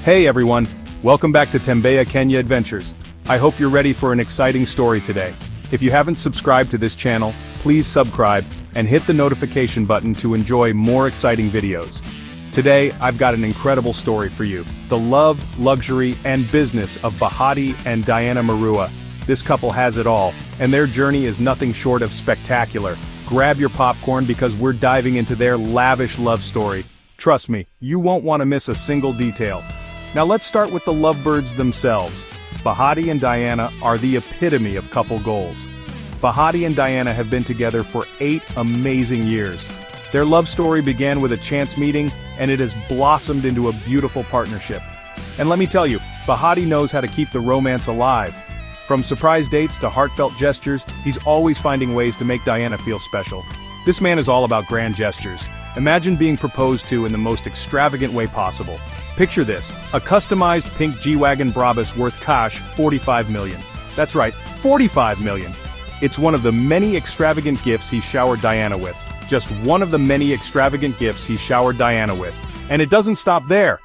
Hey everyone, welcome back to Tembea Kenya Adventures. I hope you're ready for an exciting story today. If you haven't subscribed to this channel, please subscribe and hit the notification button to enjoy more exciting videos. Today, I've got an incredible story for you. The love, luxury, and business of Bahati and Diana Marua. This couple has it all, and their journey is nothing short of spectacular. Grab your popcorn because we're diving into their lavish love story. Trust me, you won't want to miss a single detail. Now let's start with the lovebirds themselves. Bahati and Diana are the epitome of couple goals. Bahati and Diana have been together for 8 amazing years. Their love story began with a chance meeting, and it has blossomed into a beautiful partnership. And let me tell you, Bahati knows how to keep the romance alive. From surprise dates to heartfelt gestures, he's always finding ways to make Diana feel special. This man is all about grand gestures. Imagine being proposed to in the most extravagant way possible. Picture this, a customized pink G-Wagon Brabus worth cash 45 million. That's right, 45 million. It's one of the many extravagant gifts he showered Diana with. Just one of the many extravagant gifts he showered Diana with. And it doesn't stop there.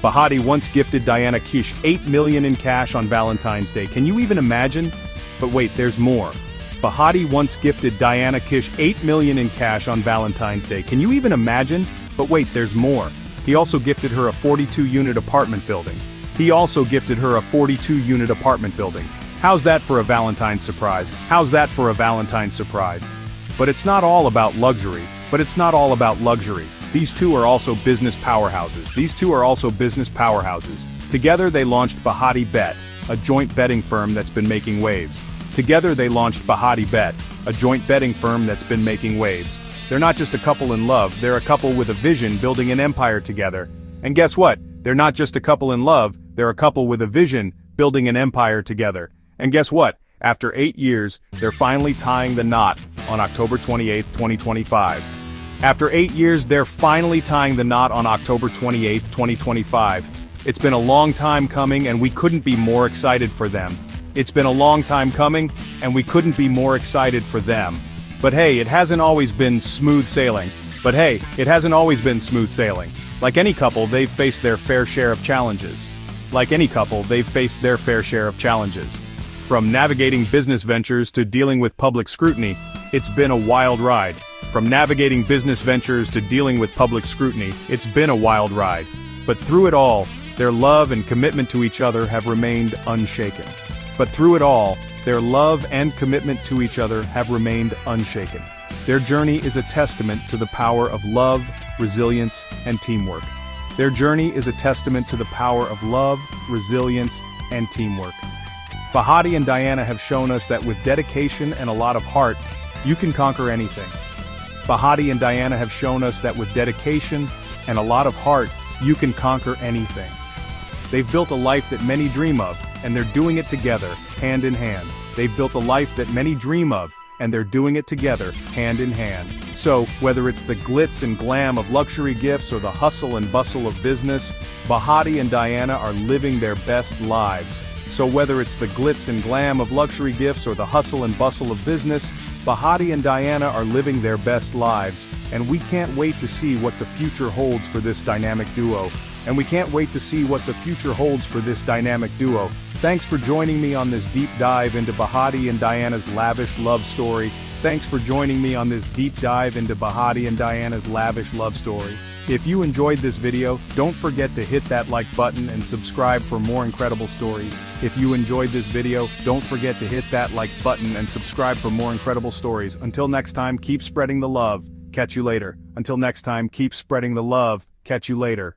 Bahati once gifted Diana Kish 8 million in cash on Valentine's Day. Can you even imagine? But wait, there's more. Bahati once gifted Diana Kish 8 million in cash on Valentine's Day. Can you even imagine? But wait, there's more. He also gifted her a 42-unit apartment building. How's that for a Valentine's surprise? But it's not all about luxury. These two are also business powerhouses. Together they launched Bahati Bet, a joint betting firm that's been making waves. They're not just a couple in love, they're a couple with a vision building an empire together. And guess what? They're not just a couple in love, they're a couple with a vision building an empire together. And guess what? After 8 years, they're finally tying the knot on October 28, 2025. After 8 years, they're finally tying the knot on October 28, 2025. It's been a long time coming and we couldn't be more excited for them. But hey, it hasn't always been smooth sailing. Like any couple, they've faced their fair share of challenges. From navigating business ventures to dealing with public scrutiny, it's been a wild ride. But through it all, their love and commitment to each other have remained unshaken. Their journey is a testament to the power of love, resilience, and teamwork. Bahati and Diana have shown us that with dedication and a lot of heart, you can conquer anything. They've built a life that many dream of, and they're doing it together, hand in hand. So, whether it's the glitz and glam of luxury gifts or the hustle and bustle of business, Bahati and Diana are living their best lives. And we can't wait to see what the future holds for this dynamic duo. Thanks for joining me on this deep dive into Bahati and Diana's lavish love story. If you enjoyed this video, don't forget to hit that like button and subscribe for more incredible stories. Until next time, keep spreading the love. Catch you later.